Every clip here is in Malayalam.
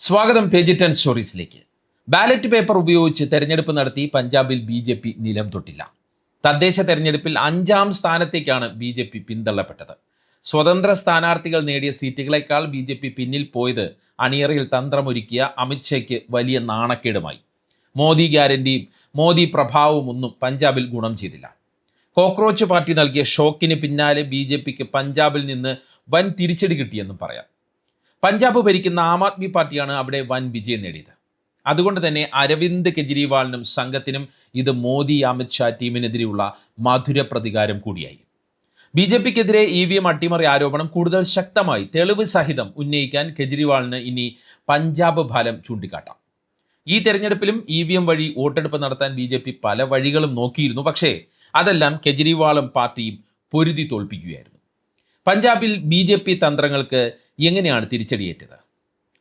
സ്വാഗതം പേജ് 10 സ്റ്റോറീസിലേക്ക്. ബാലറ്റ് പേപ്പർ ഉപയോഗിച്ച് തെരഞ്ഞെടുപ്പ് നടത്തി പഞ്ചാബിൽ BJP നിലം തൊട്ടില്ല. തദ്ദേശ തെരഞ്ഞെടുപ്പിൽ 5ാം സ്ഥാനത്തേക്കാണ് BJP പിന്തള്ളപ്പെട്ടത്. സ്വതന്ത്ര സ്ഥാനാർത്ഥികൾ നേടിയ സീറ്റുകളെക്കാൾ BJP പിന്നിൽ പോയത് അണിയറയിൽ തന്ത്രമൊരുക്കിയ അമിത്ഷയ്ക്ക് വലിയ നാണക്കേടുമായി. മോദി ഗ്യാരണ്ടിയും മോദി പ്രഭാവവും ഒന്നും പഞ്ചാബിൽ ഗുണം ചെയ്തില്ല. കോക്രോച്ച് പാർട്ടി നൽകിയ ഷോക്കിന് പിന്നാലെ BJPക്ക് പഞ്ചാബിൽ നിന്ന് വൻ തിരിച്ചടി കിട്ടിയെന്നും പറയാം. പഞ്ചാബ് ഭരിക്കുന്ന ആം ആദ്മി പാർട്ടിയാണ് അവിടെ വൻ വിജയം നേടിയത്. അതുകൊണ്ട് തന്നെ അരവിന്ദ് കെജ്രിവാളിനും സംഘത്തിനും ഇത് മോദി അമിത്ഷാ ടീമിനെതിരെയുള്ള മധുര പ്രതികാരം കൂടിയായി. BJPക്കെതിരെ EVM അട്ടിമറി ആരോപണം കൂടുതൽ ശക്തമായി തെളിവ് സഹിതം ഉന്നയിക്കാൻ കെജ്രിവാളിന് ഇനി പഞ്ചാബ് ഫലം ചൂണ്ടിക്കാട്ടാം. ഈ തെരഞ്ഞെടുപ്പിലും EVM വഴി വോട്ടെടുപ്പ് നടത്താൻ BJP പല വഴികളും നോക്കിയിരുന്നു. പക്ഷേ അതെല്ലാം കെജ്രിവാളും പാർട്ടിയും പൊരുതി തോൽപ്പിക്കുകയായിരുന്നു. പഞ്ചാബിൽ BJP തന്ത്രങ്ങൾക്ക് എങ്ങനെയാണ് തിരിച്ചടിയേറ്റത്?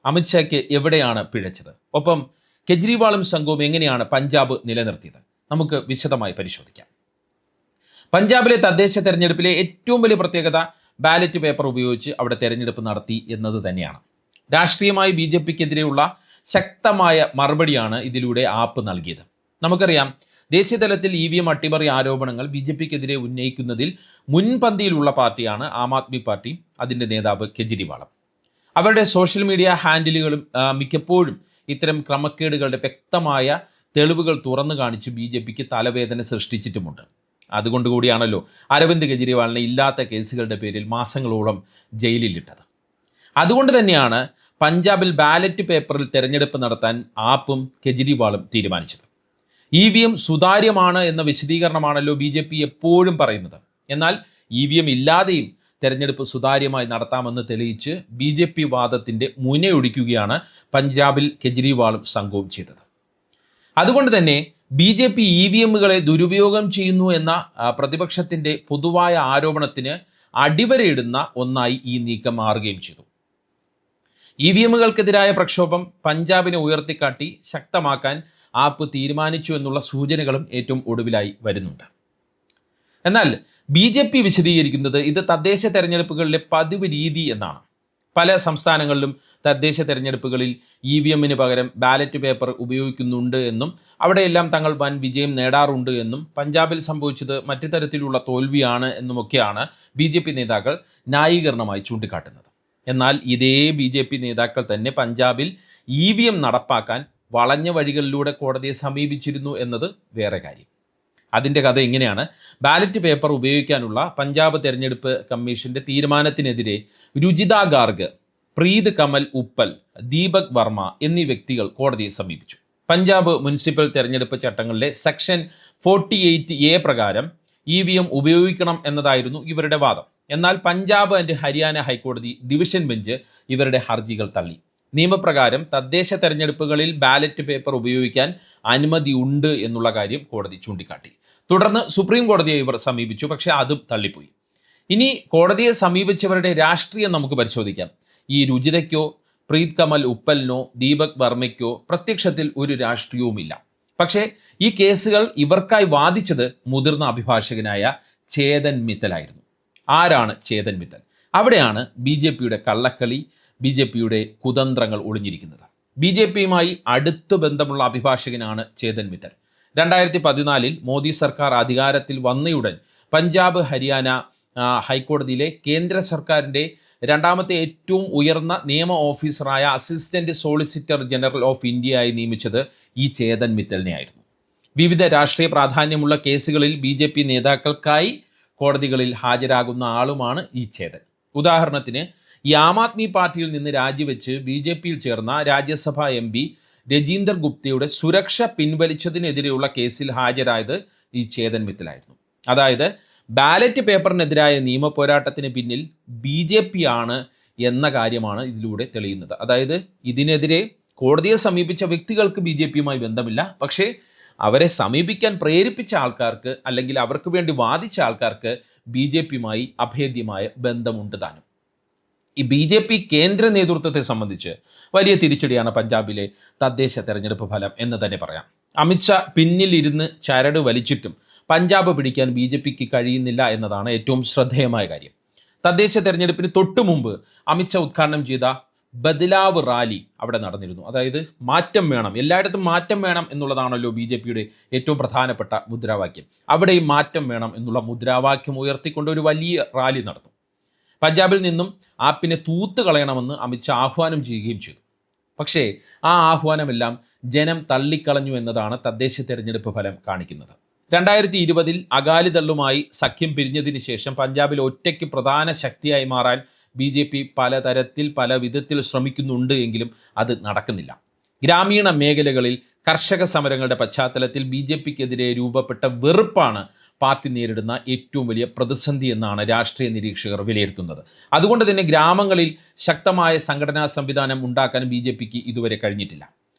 അമിത്ഷായ്ക്ക് എവിടെയാണ് പിഴച്ചത്? ഒപ്പം കെജ്രിവാളും സംഘവും എങ്ങനെയാണ് പഞ്ചാബ് നിലനിർത്തിയത്? നമുക്ക് വിശദമായി പരിശോധിക്കാം. പഞ്ചാബിലെ തദ്ദേശ തെരഞ്ഞെടുപ്പിലെ ഏറ്റവും വലിയ പ്രത്യേകത ബാലറ്റ് പേപ്പർ ഉപയോഗിച്ച് അവിടെ തെരഞ്ഞെടുപ്പ് നടത്തി എന്നത് തന്നെയാണ്. രാഷ്ട്രീയമായി BJPക്കെതിരെയുള്ള ശക്തമായ മറുപടിയാണ് ഇതിലൂടെ ആപ്പ് നൽകിയത്. നമുക്കറിയാം, ദേശീയതലത്തിൽ EVM അട്ടിമറി ആരോപണങ്ങൾ BJPക്കെതിരെ ഉന്നയിക്കുന്നതിൽ മുൻപന്തിയിലുള്ള പാർട്ടിയാണ് ആം ആദ്മി പാർട്ടി, അതിൻ്റെ നേതാവ് കെജ്രിവാളും. അവരുടെ സോഷ്യൽ മീഡിയ ഹാൻഡിലുകളും മിക്കപ്പോഴും ഇത്തരം ക്രമക്കേടുകളുടെ വ്യക്തമായ തെളിവുകൾ തുറന്നു കാണിച്ച് BJPക്ക് തലവേദന സൃഷ്ടിച്ചിട്ടുമുണ്ട്. അതുകൊണ്ട് കൂടിയാണല്ലോ അരവിന്ദ് കെജ്രിവാളിനെ ഇല്ലാത്ത കേസുകളുടെ പേരിൽ മാസങ്ങളോളം ജയിലിലിട്ടത്. അതുകൊണ്ട് തന്നെയാണ് പഞ്ചാബിൽ ബാലറ്റ് പേപ്പറിൽ തെരഞ്ഞെടുപ്പ് നടത്താൻ ആപ്പും കെജ്രിവാളും തീരുമാനിച്ചത്. EVM സുതാര്യമാണ് എന്ന വിശദീകരണമാണല്ലോ BJP എപ്പോഴും പറയുന്നത്. എന്നാൽ EVM ഇല്ലാതെയും തെരഞ്ഞെടുപ്പ് സുതാര്യമായി നടത്താമെന്ന് തെളിയിച്ച് BJP വാദത്തിൻ്റെ മുനയൊടിക്കുകയാണ് പഞ്ചാബിൽ കെജ്രിവാളും സംഘവും ചെയ്തത്. അതുകൊണ്ട് തന്നെ BJP EVMകളെ ദുരുപയോഗം ചെയ്യുന്നു എന്ന പ്രതിപക്ഷത്തിൻ്റെ പൊതുവായ ആരോപണത്തിന് അടിവരയിടുന്ന ഒന്നായി ഈ നീക്കം മാറുകയും ചെയ്തു. EVMകൾക്കെതിരായ പ്രക്ഷോഭം പഞ്ചാബിനെ ഉയർത്തിക്കാട്ടി ശക്തമാക്കാൻ ആപ്പ് തീരുമാനിച്ചു എന്നുള്ള സൂചനകളും ഏറ്റവും ഒടുവിലായി വരുന്നുണ്ട്. എന്നാൽ BJP വിശദീകരിക്കുന്നത് ഇത് തദ്ദേശ തെരഞ്ഞെടുപ്പുകളിലെ പതിവ് രീതി എന്നാണ്. പല സംസ്ഥാനങ്ങളിലും തദ്ദേശ തെരഞ്ഞെടുപ്പുകളിൽ EVMന് പകരം ബാലറ്റ് പേപ്പർ ഉപയോഗിക്കുന്നുണ്ട് എന്നും അവിടെയെല്ലാം തങ്ങൾ വൻ വിജയം നേടാറുണ്ട് എന്നും പഞ്ചാബിൽ സംഭവിച്ചത് മറ്റു തരത്തിലുള്ള തോൽവിയാണ് എന്നുമൊക്കെയാണ് BJP നേതാക്കൾ ന്യായീകരണമായി ചൂണ്ടിക്കാട്ടുന്നത്. എന്നാൽ ഇതേ BJP നേതാക്കൾ തന്നെ പഞ്ചാബിൽ EVM നടപ്പാക്കാൻ വളഞ്ഞ വഴികളിലൂടെ കോടതിയെ സമീപിച്ചിരുന്നു എന്നത് വേറെ കാര്യം. അതിൻ്റെ കഥ ഇങ്ങനെയാണ്. ബാലറ്റ് പേപ്പർ ഉപയോഗിക്കാനുള്ള പഞ്ചാബ് തെരഞ്ഞെടുപ്പ് കമ്മീഷന്റെ തീരുമാനത്തിനെതിരെ രുചിത ഗാർഗ്, പ്രീത് കമൽ ഉപ്പൽ, ദീപക് വർമ്മ എന്നീ വ്യക്തികൾ കോടതിയെ സമീപിച്ചു. പഞ്ചാബ് മുനിസിപ്പൽ തെരഞ്ഞെടുപ്പ് ചട്ടങ്ങളിലെ സെക്ഷൻ 48A പ്രകാരം EVM ഉപയോഗിക്കണം എന്നതായിരുന്നു ഇവരുടെ വാദം. എന്നാൽ പഞ്ചാബ് ആൻഡ് ഹരിയാന ഹൈക്കോടതി ഡിവിഷൻ ബെഞ്ച് ഇവരുടെ ഹർജികൾ തള്ളി. നിയമപ്രകാരം തദ്ദേശ തെരഞ്ഞെടുപ്പുകളിൽ ബാലറ്റ് പേപ്പർ ഉപയോഗിക്കാൻ അനുമതി ഉണ്ട് എന്നുള്ള കാര്യം കോടതി ചൂണ്ടിക്കാട്ടി. തുടർന്ന് സുപ്രീം കോടതിയെ ഇവർ സമീപിച്ചു. പക്ഷേ അതും തള്ളിപ്പോയി. ഇനി കോടതിയെ സമീപിച്ചവരുടെ രാഷ്ട്രീയം നമുക്ക് പരിശോധിക്കാം. ഈ രുചിതയ്ക്കോ പ്രീത് കമൽ ഉപ്പലിനോ ദീപക് വർമ്മയ്ക്കോ പ്രത്യക്ഷത്തിൽ ഒരു രാഷ്ട്രീയവുമില്ല. പക്ഷേ ഈ കേസുകൾ ഇവർക്കായി വാദിച്ചത് മുതിർന്ന അഭിഭാഷകനായ ചേതൻ മിത്തലായിരുന്നു. ആരാണ് ചേതൻ മിത്തൽ? അവിടെയാണ് BJPയുടെ കള്ളക്കളി, BJPയുടെ കുതന്ത്രങ്ങൾ ഒളിഞ്ഞിരിക്കുന്നത്. BJPയുമായി അടുത്ത ബന്ധമുള്ള അഭിഭാഷകനാണ് ചേതൻ മിത്തൽ. 2014 മോദി സർക്കാർ അധികാരത്തിൽ വന്നയുടൻ പഞ്ചാബ് ഹരിയാന ഹൈക്കോടതിയിലെ കേന്ദ്ര സർക്കാരിൻ്റെ രണ്ടാമത്തെ ഏറ്റവും ഉയർന്ന നിയമ ഓഫീസറായ അസിസ്റ്റന്റ് സോളിസിറ്റർ ജനറൽ ഓഫ് ഇന്ത്യയായി നിയമിച്ചത് ഈ ചേതൻ മിത്തലിനെയായിരുന്നു. വിവിധ രാഷ്ട്രീയ പ്രാധാന്യമുള്ള കേസുകളിൽ BJP നേതാക്കൾക്കായി കോടതികളിൽ ഹാജരാകുന്ന ആളുമാണ് ഈ ചേതൻ. ഉദാഹരണത്തിന്, ഈ ആം ആദ്മി പാർട്ടിയിൽ നിന്ന് രാജിവെച്ച് BJPയിൽ ചേർന്ന രാജ്യസഭാ MP രജീന്ദർ ഗുപ്തയുടെ സുരക്ഷ പിൻവലിച്ചതിനെതിരെയുള്ള കേസിൽ ഹാജരായത് ഈ ചേതൻ മിത്തലായിരുന്നു. അതായത് ബാലറ്റ് പേപ്പറിനെതിരായ നിയമ പോരാട്ടത്തിന് പിന്നിൽ BJP ആണ് എന്ന കാര്യമാണ് ഇതിലൂടെ തെളിയുന്നത്. അതായത് ഇതിനെതിരെ കോടതിയെ സമീപിച്ച വ്യക്തികൾക്ക് BJPയുമായി ബന്ധമില്ല. പക്ഷേ അവരെ സമീപിക്കാൻ പ്രേരിപ്പിച്ച ആൾക്കാർക്ക്, അല്ലെങ്കിൽ അവർക്ക് വേണ്ടി വാദിച്ച ആൾക്കാർക്ക് BJPയുമായി അഭേദ്യമായ ബന്ധമുണ്ട് താനും. ഈ BJP കേന്ദ്ര നേതൃത്വത്തെ സംബന്ധിച്ച് വലിയ തിരിച്ചടിയാണ് പഞ്ചാബിലെ തദ്ദേശ തെരഞ്ഞെടുപ്പ് ഫലം എന്ന് തന്നെ പറയാം. അമിത്ഷാ പിന്നിലിരുന്ന് ചരട് വലിച്ചിട്ടും പഞ്ചാബ് പിടിക്കാൻ BJPക്ക് കഴിയുന്നില്ല എന്നതാണ് ഏറ്റവും ശ്രദ്ധേയമായ കാര്യം. തദ്ദേശ തെരഞ്ഞെടുപ്പിന് തൊട്ടു മുമ്പ് അമിത്ഷാ ഉദ്ഘാടനം ചെയ്ത ബദലാവ് റാലി അവിടെ നടന്നിരുന്നു. അതായത് മാറ്റം വേണം, എല്ലായിടത്തും മാറ്റം വേണം എന്നുള്ളതാണല്ലോ BJPയുടെ ഏറ്റവും പ്രധാനപ്പെട്ട മുദ്രാവാക്യം. അവിടെയും മാറ്റം വേണം എന്നുള്ള മുദ്രാവാക്യം ഉയർത്തിക്കൊണ്ട് ഒരു വലിയ റാലി നടന്നു. പഞ്ചാബിൽ നിന്നും ആപ്പിനെ തൂത്ത് കളയണമെന്ന് അമിത്ഷാ ആഹ്വാനം ചെയ്യുകയും ചെയ്തു. പക്ഷേ ആ ആഹ്വാനമെല്ലാം ജനം തള്ളിക്കളഞ്ഞു എന്നതാണ് തദ്ദേശ തെരഞ്ഞെടുപ്പ് ഫലം കാണിക്കുന്നത്. 2020 അകാലിദളുമായി സഖ്യം പിരിഞ്ഞതിന് ശേഷം പഞ്ചാബിൽ ഒറ്റയ്ക്ക് പ്രധാന ശക്തിയായി മാറാൻ BJP പലതരത്തിൽ പല വിധത്തിൽ ശ്രമിക്കുന്നുണ്ട് എങ്കിലും അത് നടക്കുന്നില്ല. ഗ്രാമീണ മേഖലകളിൽ കർഷക സമരങ്ങളുടെ പശ്ചാത്തലത്തിൽ BJPക്കെതിരെ രൂപപ്പെട്ട വെറുപ്പാണ് പാർട്ടി നേരിടുന്ന ഏറ്റവും വലിയ പ്രതിസന്ധി എന്നാണ് രാഷ്ട്രീയ നിരീക്ഷകർ വിലയിരുത്തുന്നത്. അതുകൊണ്ട് തന്നെ ഗ്രാമങ്ങളിൽ ശക്തമായ സംഘടനാ സംവിധാനം ഉണ്ടാക്കാൻ BJPക്ക് ഇതുവരെ കഴിഞ്ഞിട്ടില്ല.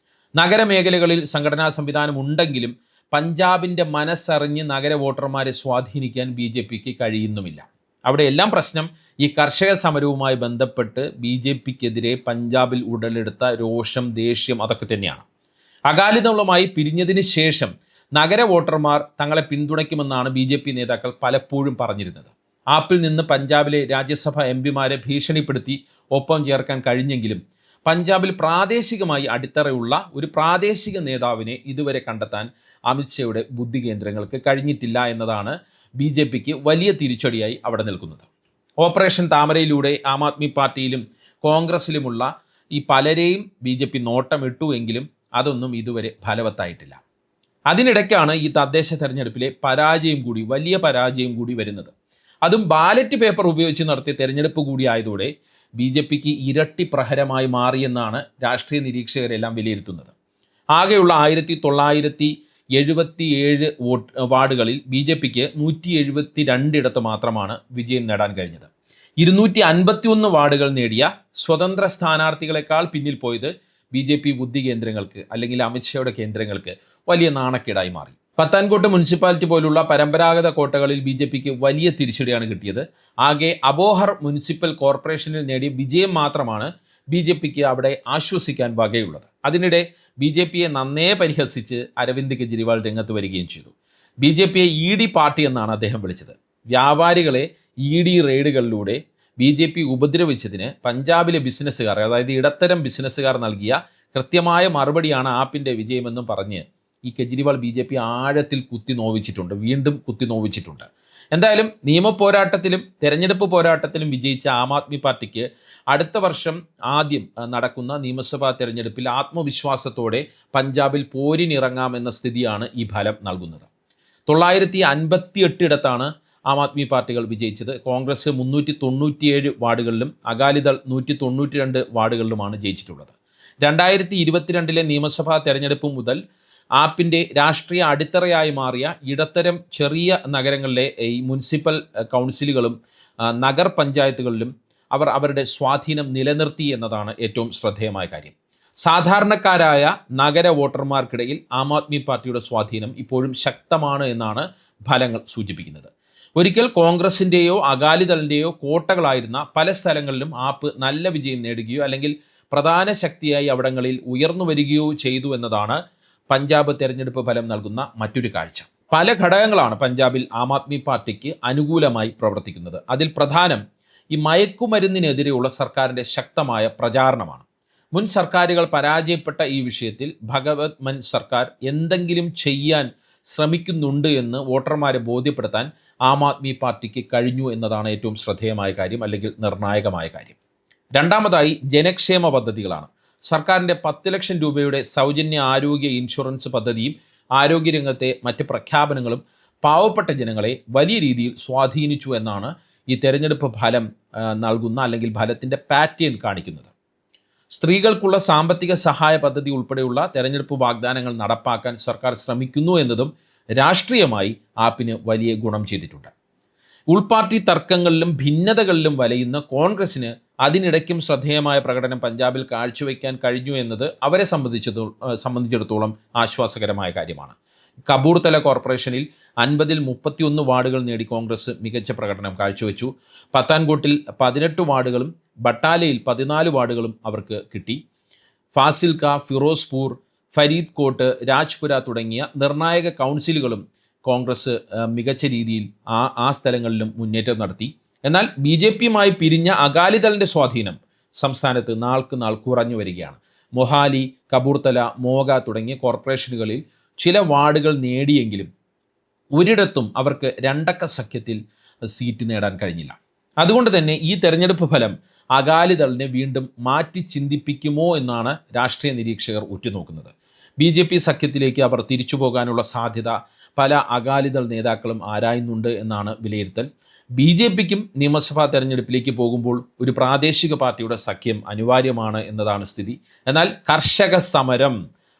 നഗരമേഖലകളിൽ സംഘടനാ സംവിധാനം ഉണ്ടെങ്കിലും പഞ്ചാബിൻ്റെ മനസ്സറിഞ്ഞ് നഗര വോട്ടർമാരെ സ്വാധീനിക്കാൻ BJPക്ക് കഴിയുന്നുമില്ല. അവിടെയെല്ലാം പ്രശ്നം ഈ കർഷക സമരവുമായി ബന്ധപ്പെട്ട് BJPക്കെതിരെ പഞ്ചാബിൽ ഉടലെടുത്ത രോഷം, ദേഷ്യം അതൊക്കെ തന്നെയാണ്. അകാലിദളുമായി പിരിഞ്ഞതിന് ശേഷം നഗര വോട്ടർമാർ തങ്ങളെ പിന്തുണയ്ക്കുമെന്നാണ് BJP നേതാക്കൾ പലപ്പോഴും പറഞ്ഞിരുന്നത്. ആപ്പിൽ നിന്ന് പഞ്ചാബിലെ രാജ്യസഭാ MPമാരെ ഭീഷണിപ്പെടുത്തി ഒപ്പം ചേർക്കാൻ കഴിഞ്ഞെങ്കിലും പഞ്ചാബിൽ പ്രാദേശികമായി അടിത്തറയുള്ള ഒരു പ്രാദേശിക നേതാവിനെ ഇതുവരെ കണ്ടെത്താൻ അമിത്ഷായുടെ ബുദ്ധി കേന്ദ്രങ്ങൾക്ക് കഴിഞ്ഞിട്ടില്ല എന്നതാണ് BJPക്ക് വലിയ തിരിച്ചടിയായി അവിടെ നിൽക്കുന്നത്. ഓപ്പറേഷൻ താമരയിലൂടെ ആം ആദ്മി പാർട്ടിയിലും കോൺഗ്രസിലുമുള്ള ഈ പലരെയും BJP നോട്ടമിട്ടു എങ്കിലും അതൊന്നും ഇതുവരെ ഫലവത്തായിട്ടില്ല. അതിനിടയ്ക്കാണ് ഈ തദ്ദേശ തെരഞ്ഞെടുപ്പിലെ വലിയ പരാജയം കൂടി വരുന്നത്. അതും ബാലറ്റ് പേപ്പർ ഉപയോഗിച്ച് നടത്തിയ തെരഞ്ഞെടുപ്പ് കൂടി ആയതോടെ BJPക്ക് ഇരട്ടി പ്രഹരമായി മാറിയെന്നാണ് രാഷ്ട്രീയ നിരീക്ഷകരെല്ലാം വിലയിരുത്തുന്നത്. ആകെയുള്ള 1977 വാർഡുകളിൽ BJPക്ക് 172 മാത്രമാണ് വിജയം നേടാൻ കഴിഞ്ഞത്. 251 വാർഡുകൾ നേടിയ സ്വതന്ത്ര സ്ഥാനാർത്ഥികളെക്കാൾ പിന്നിൽ പോയത് BJP ബുദ്ധി കേന്ദ്രങ്ങൾക്ക് അല്ലെങ്കിൽ അമിത്ഷായുടെ കേന്ദ്രങ്ങൾക്ക് വലിയ നാണക്കേടായി മാറി. പത്താൻകോട്ട് മുനിസിപ്പാലിറ്റി പോലുള്ള പരമ്പരാഗത കോട്ടകളിൽ BJPക്ക് വലിയ തിരിച്ചടിയാണ് കിട്ടിയത്. ആകെ അബോഹർ മുനിസിപ്പൽ കോർപ്പറേഷനിൽ നേടിയ വിജയം മാത്രമാണ് BJPക്ക് അവിടെ ആശ്വസിക്കാൻ വകയുള്ളത്. അതിനിടെ BJPയെ നന്നേ പരിഹസിച്ച് അരവിന്ദ് കെജ്രിവാൾ രംഗത്ത് വരികയും ചെയ്തു. BJPയെ ED പാർട്ടി എന്നാണ് അദ്ദേഹം വിളിച്ചത്. വ്യാപാരികളെ ED റെയ്ഡുകളിലൂടെ BJP ഉപദ്രവിച്ചതിന് പഞ്ചാബിലെ ബിസിനസ്സുകാർ, അതായത് ഇടത്തരം ബിസിനസ്സുകാർ നൽകിയ കൃത്യമായ മറുപടിയാണ് ആപ്പിൻ്റെ വിജയമെന്നും പറഞ്ഞ് ഈ കെജ്രിവാൾ BJP ആഴത്തിൽ വീണ്ടും കുത്തി നോവിച്ചിട്ടുണ്ട്. എന്തായാലും നിയമപോരാട്ടത്തിലും തെരഞ്ഞെടുപ്പ് പോരാട്ടത്തിലും വിജയിച്ച ആം ആദ്മി പാർട്ടിക്ക് അടുത്ത വർഷം ആദ്യം നടക്കുന്ന നിയമസഭാ തെരഞ്ഞെടുപ്പിൽ ആത്മവിശ്വാസത്തോടെ പഞ്ചാബിൽ പോരിനിറങ്ങാമെന്ന സ്ഥിതിയാണ് ഈ ഫലം നൽകുന്നത്. 958 ഇടത്താണ് ആം ആദ്മി പാർട്ടികൾ വിജയിച്ചത്. കോൺഗ്രസ് 397 വാർഡുകളിലും അകാലിദൾ 192 വാർഡുകളിലുമാണ് ജയിച്ചിട്ടുള്ളത്. 2022 നിയമസഭാ തെരഞ്ഞെടുപ്പ് മുതൽ ആപ്പിൻ്റെ രാഷ്ട്രീയ അടിത്തറയായി മാറിയ ഇടത്തരം ചെറിയ നഗരങ്ങളിലെ ഈ മുനിസിപ്പൽ കൗൺസിലുകളും നഗർ പഞ്ചായത്തുകളിലും അവർ അവരുടെ സ്വാധീനം നിലനിർത്തി എന്നതാണ് ഏറ്റവും ശ്രദ്ധേയമായ കാര്യം. സാധാരണക്കാരായ നഗര വോട്ടർമാർക്കിടയിൽ ആം ആദ്മി പാർട്ടിയുടെ സ്വാധീനം ഇപ്പോഴും ശക്തമാണ് എന്നാണ് ഫലങ്ങൾ സൂചിപ്പിക്കുന്നത്. ഒരിക്കൽ കോൺഗ്രസിൻ്റെയോ അകാലിദളിൻ്റെയോ കോട്ടകളായിരുന്ന പല സ്ഥലങ്ങളിലും ആപ്പ് നല്ല വിജയം നേടുകയോ അല്ലെങ്കിൽ പ്രധാന ശക്തിയായി അവിടങ്ങളിൽ ഉയർന്നു വരികയോ ചെയ്തു എന്നതാണ് പഞ്ചാബ് തെരഞ്ഞെടുപ്പ് ഫലം നൽകുന്ന മറ്റൊരു കാഴ്ച. പല ഘടകങ്ങളാണ് പഞ്ചാബിൽ ആം ആദ്മി പാർട്ടിക്ക് അനുകൂലമായി പ്രവർത്തിക്കുന്നത്. അതിൽ പ്രധാനം ഈ മയക്കുമരുന്നിനെതിരെയുള്ള സർക്കാരിൻ്റെ ശക്തമായ പ്രചാരണമാണ്. മുൻ സർക്കാരുകൾ പരാജയപ്പെട്ട ഈ വിഷയത്തിൽ ഭഗവത് മാൻ സർക്കാർ എന്തെങ്കിലും ചെയ്യാൻ ശ്രമിക്കുന്നുണ്ട് എന്ന് വോട്ടർമാരെ ബോധ്യപ്പെടുത്താൻ ആം ആദ്മി പാർട്ടിക്ക് കഴിഞ്ഞു എന്നതാണ് ഏറ്റവും ശ്രദ്ധേയമായ കാര്യം അല്ലെങ്കിൽ നിർണായകമായ കാര്യം. രണ്ടാമതായി ജനക്ഷേമ പദ്ധതികളാണ്. സർക്കാരിൻ്റെ 10 ലക്ഷം രൂപയുടെ സൗജന്യ ആരോഗ്യ ഇൻഷുറൻസ് പദ്ധതിയും ആരോഗ്യരംഗത്തെ മറ്റ് പ്രഖ്യാപനങ്ങളും പാവപ്പെട്ട ജനങ്ങളെ വലിയ രീതിയിൽ സ്വാധീനിച്ചു എന്നാണ് ഈ തെരഞ്ഞെടുപ്പ് ഫലം നൽകുന്ന അല്ലെങ്കിൽ ഫലത്തിൻ്റെ പാറ്റേൺ കാണിക്കുന്നത്. സ്ത്രീകൾക്കുള്ള സാമ്പത്തിക സഹായ പദ്ധതി ഉൾപ്പെടെയുള്ള തെരഞ്ഞെടുപ്പ് വാഗ്ദാനങ്ങൾ നടപ്പാക്കാൻ സർക്കാർ ശ്രമിക്കുന്നു എന്നതും രാഷ്ട്രീയമായി ആപ്പിന് വലിയ ഗുണം ചെയ്തിട്ടുണ്ട്. ഉൾപാർട്ടി തർക്കങ്ങളിലും ഭിന്നതകളിലും വലയുന്ന കോൺഗ്രസിന് അതിനിടയ്ക്കും ശ്രദ്ധേയമായ പ്രകടനം പഞ്ചാബിൽ കാഴ്ചവെക്കാൻ കഴിഞ്ഞു എന്നത് അവരെ സംബന്ധിച്ചിടത്തോളം ആശ്വാസകരമായ കാര്യമാണ്. കപൂർത്തല കോർപ്പറേഷനിൽ 50-ൽ 31 വാർഡുകൾ നേടി കോൺഗ്രസ് മികച്ച പ്രകടനം കാഴ്ചവെച്ചു. പത്താൻകോട്ടിൽ 18 വാർഡുകളും ബട്ടാലയിൽ 14 വാർഡുകളും അവർക്ക് കിട്ടി. ഫാസിൽക്ക, ഫിറോസ്പൂർ, ഫരീദ് കോട്ട്, രാജ്പുര തുടങ്ങിയ നിർണായക കൗൺസിലുകളും കോൺഗ്രസ് മികച്ച രീതിയിൽ ആ സ്ഥലങ്ങളിലും മുന്നേറ്റം നടത്തി. എന്നാൽ BJPയുമായി പിരിഞ്ഞ അകാലിദളിൻ്റെ സ്വാധീനം സംസ്ഥാനത്ത് നാൾക്ക് നാൾ കുറഞ്ഞു വരികയാണ്. മൊഹാലി, കപൂർത്തല, മോഗ തുടങ്ങിയ കോർപ്പറേഷനുകളിൽ ചില വാർഡുകൾ നേടിയെങ്കിലും ഒരിടത്തും അവർക്ക് രണ്ടക്ക സഖ്യത്തിൽ സീറ്റ് നേടാൻ കഴിഞ്ഞില്ല. അതുകൊണ്ട് തന്നെ ഈ തെരഞ്ഞെടുപ്പ് ഫലം അകാലിദളിനെ വീണ്ടും മാറ്റി ചിന്തിപ്പിക്കുമോ എന്നാണ് രാഷ്ട്രീയ നിരീക്ഷകർ ഉറ്റുനോക്കുന്നത്. BJP സഖ്യത്തിലേക്ക് അവർ തിരിച്ചു പോകാനുള്ള സാധ്യത പല അകാലിദൾ നേതാക്കളും ആരായുന്നുണ്ട് എന്നാണ് വിലയിരുത്തൽ. BJPക്കും നിയമസഭാ തെരഞ്ഞെടുപ്പിലേക്ക് പോകുമ്പോൾ ഒരു പ്രാദേശിക പാർട്ടിയുടെ സഖ്യം അനിവാര്യമാണ് എന്നതാണ് സ്ഥിതി. എന്നാൽ കർഷക സമരം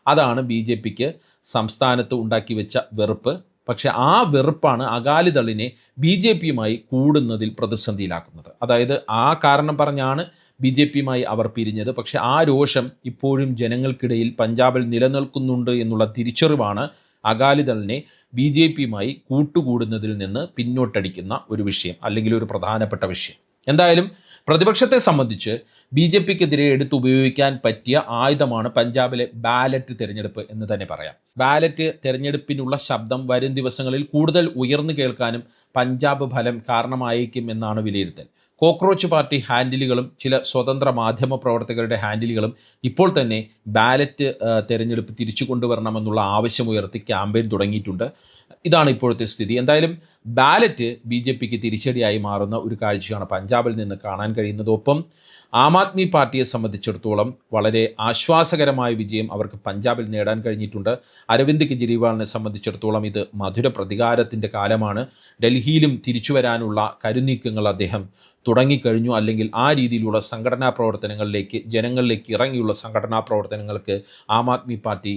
അതാണ് BJPക്ക് സംസ്ഥാനത്ത് ഉണ്ടാക്കി വെച്ച വെറുപ്പ്. പക്ഷേ ആ വെറുപ്പാണ് അകാലിദളിനെ BJPയുമായി കൂടുന്നതിൽ പ്രതിസന്ധിയിലാക്കുന്നത്. അതായത് ആ കാരണം പറഞ്ഞാണ് BJPയുമായി അവർ പിരിഞ്ഞത്. പക്ഷേ ആ രോഷം ഇപ്പോഴും ജനങ്ങൾക്കിടയിൽ പഞ്ചാബിൽ നിലനിൽക്കുന്നുണ്ട് എന്നുള്ള തിരിച്ചറിവാണ് അകാലിദളിനെ BJPയുമായി കൂട്ടുകൂടുന്നതിൽ നിന്ന് പിന്നോട്ടടിക്കുന്ന ഒരു വിഷയം, അല്ലെങ്കിൽ ഒരു പ്രധാനപ്പെട്ട വിഷയം. എന്തായാലും പ്രതിപക്ഷത്തെ സംബന്ധിച്ച് BJPക്കെതിരെ എടുത്തുപയോഗിക്കാൻ പറ്റിയ ആയുധമാണ് പഞ്ചാബിലെ ബാലറ്റ് തിരഞ്ഞെടുപ്പ് എന്ന് തന്നെ പറയാം. ബാലറ്റ് തിരഞ്ഞെടുപ്പിനുള്ള ശബ്ദം വരും ദിവസങ്ങളിൽ കൂടുതൽ ഉയർന്നു കേൾക്കാനും പഞ്ചാബ് ഫലം കാരണമായേക്കും എന്നാണ് വിലയിരുത്തൽ. കോക്രോച്ച് പാർട്ടി ഹാൻഡിലുകളും ചില സ്വതന്ത്ര മാധ്യമ പ്രവർത്തകരുടെ ഹാൻഡിലുകളും ഇപ്പോൾ തന്നെ ബാലറ്റ് തിരഞ്ഞെടുപ്പ് തിരിച്ചു കൊണ്ടുവരണമെന്നുള്ള ആവശ്യമുയർത്തി ക്യാമ്പയിൻ തുടങ്ങിയിട്ടുണ്ട്. ഇതാണ് ഇപ്പോഴത്തെ സ്ഥിതി. എന്തായാലും ബാലറ്റ് BJPക്ക് തിരിച്ചടിയായി മാറുന്ന ഒരു കാഴ്ചയാണ് പഞ്ചാബിൽ നിന്ന് കാണാൻ കഴിയുന്നത്. ഒപ്പം ആം ആദ്മി പാർട്ടിയെ സംബന്ധിച്ചിടത്തോളം വളരെ ആശ്വാസകരമായ വിജയം അവർക്ക് പഞ്ചാബിൽ നേടാൻ കഴിഞ്ഞിട്ടുണ്ട്. അരവിന്ദ് കെജ്രിവാളിനെ സംബന്ധിച്ചിടത്തോളം ഇത് മധുര പ്രതികാരത്തിൻ്റെ കാലമാണ്. ഡൽഹിയിലും തിരിച്ചു വരാനുള്ള കരുനീക്കങ്ങൾ അദ്ദേഹം തുടങ്ങിക്കഴിഞ്ഞു. അല്ലെങ്കിൽ ആ രീതിയിലുള്ള സംഘടനാ പ്രവർത്തനങ്ങളിലേക്ക്, ജനങ്ങളിലേക്ക് ഇറങ്ങിയുള്ള സംഘടനാ പ്രവർത്തനങ്ങൾക്ക് ആം ആദ്മി പാർട്ടി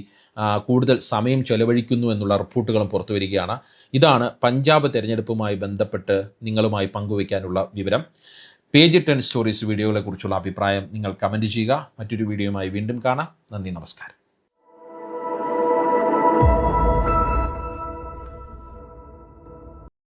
കൂടുതൽ സമയം ചെലവഴിക്കുന്നു എന്നുള്ള റിപ്പോർട്ടുകളും പുറത്തു വരികയാണ്. ഇതാണ് പഞ്ചാബ് തെരഞ്ഞെടുപ്പുമായി ബന്ധപ്പെട്ട് നിങ്ങളുമായി പങ്കുവയ്ക്കാനുള്ള വിവരം. പേജ് 10 സ്റ്റോറീസ് വീഡിയോകളെക്കുറിച്ചുള്ള അഭിപ്രായം നിങ്ങൾ കമൻറ്റ് ചെയ്യുക. മറ്റൊരു വീഡിയോയുമായി വീണ്ടും കാണാം. നന്ദി, നമസ്കാരം.